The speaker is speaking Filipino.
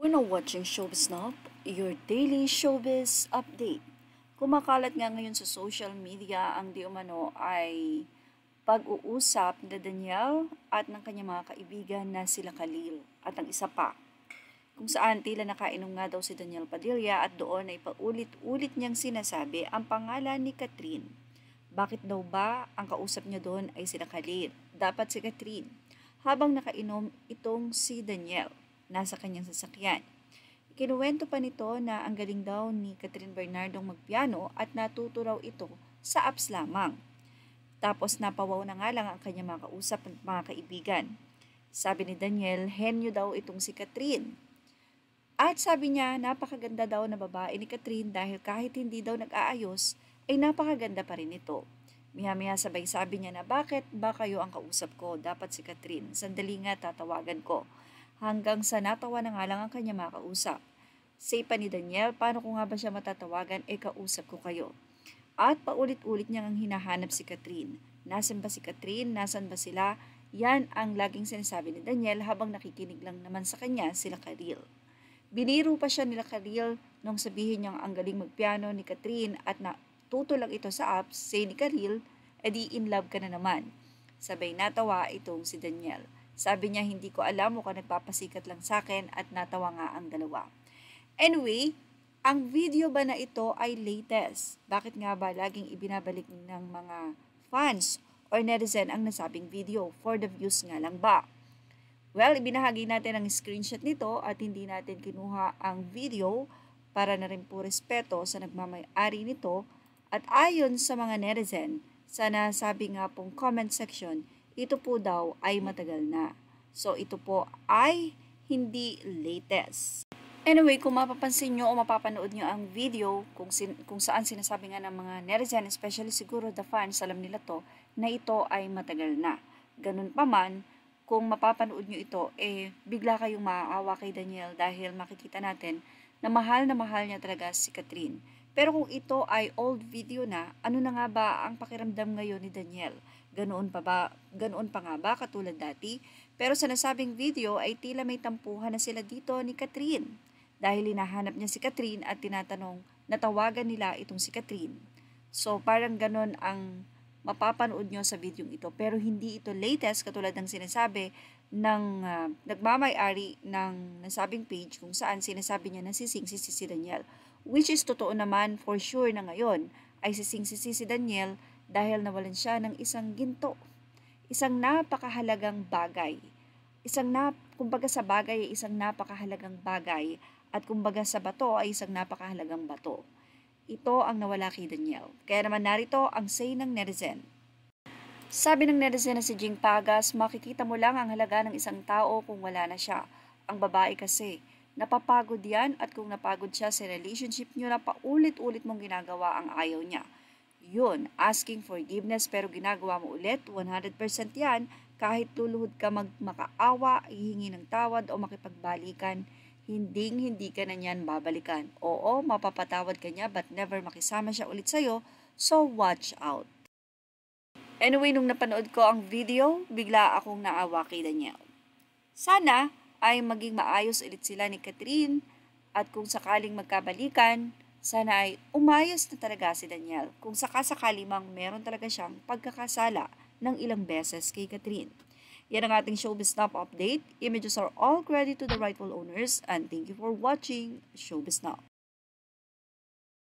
We're now watching Showbiz Snob, your daily showbiz update. Kumakalat nga ngayon sa social media ang di umano ay pag-uusap ni Daniel at ng kanyang mga kaibigan na sila Khalil at ang isa pa. Kung saan tila nakainom nga daw si Daniel Padilla at doon ay paulit-ulit niyang sinasabi ang pangalan ni Catherine. Bakit daw ba ang kausap niya doon ay sila Khalil? Dapat si Catherine. Habang nakainom itong si Daniel nasa kanyang sasakyan. Ikinuwento pa nito na ang galing daw ni Catherine Bernardong magpiano at natuto raw ito sa apps lamang. Tapos napawaw na nga lang ang kanyang mga kausap at mga kaibigan. Sabi ni Daniel, henyo daw itong si Catherine. At sabi niya, napakaganda daw na babae ni Catherine dahil kahit hindi daw nag-aayos, ay napakaganda pa rin ito. Miha-miha sabay sabi niya na bakit ba kayo ang kausap ko? Dapat si Catherine. Sandali nga tatawagan ko. Hanggang sa natawa na nga lang ang kanya makausap. Say pa ni Daniel, paano ko nga ba siya matatawagan, kausap ko kayo. At paulit-ulit niyang ang hinahanap si Catherine. Nasaan ba si Catherine? Nasaan ba sila? Yan ang laging sinasabi ni Daniel habang nakikinig lang naman sa kanya sila Khalil. Biniro pa siya nila Khalil nung sabihin niyang ang galing magpiano ni Catherine at natuto lang ito sa apps, say ni Khalil, edi in love ka na naman. Sabay natawa itong si Daniel. Sabi niya, hindi ko alam, mukhang nagpapasikat lang sa akin at natawa nga ang dalawa. Anyway, ang video ba na ito ay latest? Bakit nga ba laging ibinabalik ng mga fans or netizen ang nasabing video? For the views nga lang ba? Well, ibinahagi natin ang screenshot nito at hindi natin kinuha ang video para na rin po respeto sa nagmamay-ari nito. At ayon sa mga netizen, sa nasabi nga pong comment section, ito po daw ay matagal na. So, ito po ay hindi latest. Anyway, kung mapapansin nyo o mapapanood nyo ang video kung saan sinasabi nga ng mga netizen, especially siguro the fans, alam nila to, na ito ay matagal na. Ganun pa man, kung mapapanood nyo ito, bigla kayong maaawa kay Daniel dahil makikita natin na mahal niya talaga si Catherine. Pero kung ito ay old video na, ano na nga ba ang pakiramdam ngayon ni Daniel? Ganoon pa nga ba katulad dati? Pero sa nasabing video ay tila may tampuhan na sila dito ni Catherine. Dahil hinahanap niya si Catherine at tinatanong, natawagan nila itong si Catherine. So parang ganon ang mapapanood nyo sa video ito. Pero hindi ito latest katulad ng sinasabi ng nagmamay-ari ng nasabing page kung saan sinasabi niya na sising si Daniel. Which is totoo naman for sure na ngayon ay sising si Daniel dahil nawalan siya ng isang ginto. Isang napakahalagang bagay. Kumbaga sa bagay ay isang napakahalagang bagay at kumbaga sa bato ay isang napakahalagang bato. Ito ang nawala kay Daniel. Kaya naman narito ang say ng netizen. Sabi ng netizen na si Jing Pagas, makikita mo lang ang halaga ng isang tao kung wala na siya. Ang babae kasi, napapagod yan at kung napagod siya sa relationship niyo na paulit-ulit mong ginagawa ang ayaw niya. Yun, asking forgiveness pero ginagawa mo ulit, 100% yan, kahit luluhod ka makaawa, hihingi ng tawad o makipagbalikan, hindi ka na niyan babalikan. Oo, mapapatawad ka niya but never makisama siya ulit sa'yo, so watch out. Anyway, nung napanood ko ang video, bigla akong naawa kay Daniel. Sana ay maging maayos ulit sila ni Catherine at kung sakaling magkabalikan, sana ay umayos na talaga si Daniel kung sakasakali mang meron talaga siyang pagkakasala ng ilang beses kay Catherine. Yan ang ating Showbiz Snob update. Images are all credit to the rightful owners and thank you for watching Showbiz Snob.